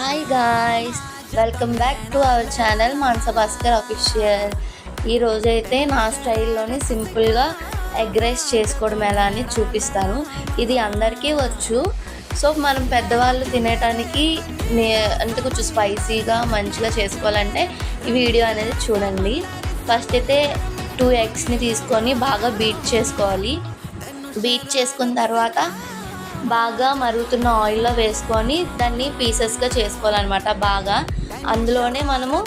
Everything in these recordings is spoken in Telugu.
Hi guys, welcome back to our channel Manasa Bhaskar official. ఈరోజైతే నా స్టైల్లోనే సింపుల్గా ఎగ్ రైస్ చేసుకోవడం ఎలా అని చూపిస్తాను. ఇది అందరికీ వచ్చు. సో మనం పెద్దవాళ్ళు తినేటానికి అంటే కొంచెం స్పైసీగా మంచిగా చేసుకోవాలంటే ఈ వీడియో అనేది చూడండి. ఫస్ట్ అయితే 2 ఎగ్స్ని తీసుకొని బాగా బీట్ చేసుకోవాలి. బీట్ చేసుకున్న తర్వాత బాగా మరుగుతున్న ఆయిల్లో వేసుకొని దాన్ని పీసెస్గా చేసుకోవాలన్నమాట. బాగా అందులోనే మనము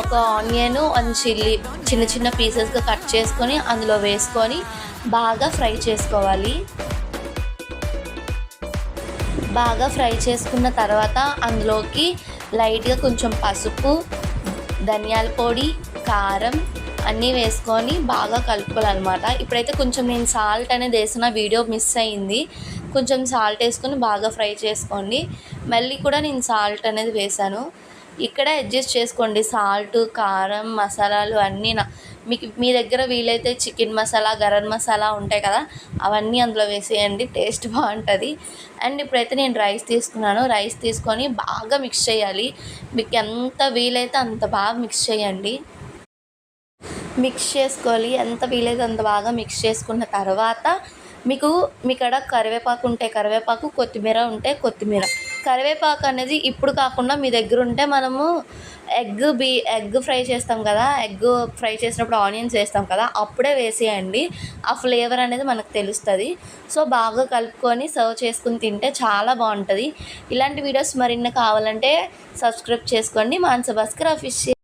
ఒక ఆనియన్, 1 చిల్లీ చిన్న చిన్న పీసెస్గా కట్ చేసుకొని అందులో వేసుకొని బాగా ఫ్రై చేసుకోవాలి. బాగా ఫ్రై చేసుకున్న తర్వాత అందులోకి లైట్గా కొంచెం పసుపు, ధనియాల పొడి, కారం అన్నీ వేసుకొని బాగా కలుపుకోవాలన్నమాట. ఇప్పుడైతే కొంచెం నేను సాల్ట్ అనేది వేసిన వీడియో మిస్ అయింది. కొంచెం సాల్ట్ వేసుకొని బాగా ఫ్రై చేసుకోండి. మళ్ళీ కూడా నేను సాల్ట్ అనేది వేసాను. ఇక్కడ అడ్జస్ట్ చేసుకోండి. సాల్ట్, కారం, మసాలాలు అన్నీ మీకు మీ దగ్గర వీలైతే చికెన్ మసాలా, గరం మసాలా ఉంటాయి కదా, అవన్నీ అందులో వేసేయండి. టేస్ట్ బాగుంటుంది. అండ్ ఇప్పుడైతే నేను రైస్ తీసుకున్నాను. రైస్ తీసుకొని బాగా మిక్స్ చేయాలి. మీకు ఎంత వీలైతే అంత బాగా మిక్స్ చేయండి. మిక్స్ చేసుకోవాలి. ఎంత వీలైతే అంత బాగా మిక్స్ చేసుకున్న తర్వాత మీ కాడ కరివేపాకు ఉంటే కరివేపాకు, కొత్తిమీర ఉంటే కొత్తిమీర. కరివేపాకు అనేది ఇప్పుడు కాకుండా మీ దగ్గర ఉంటే మనము ఎగ్ ఫ్రై చేస్తాం కదా, ఎగ్ ఫ్రై చేసినప్పుడు ఆనియన్స్ వేస్తాం కదా, అప్పుడే వేసేయండి. ఆ ఫ్లేవర్ అనేది మనకు తెలుస్తుంది. సో బాగా కలుపుకొని సర్వ్ చేసుకుని తింటే చాలా బాగుంటుంది. ఇలాంటి వీడియోస్ మరిన్ని కావాలంటే సబ్స్క్రైబ్ చేసుకోండి. మానస భాస్కర్ అఫీషియల్.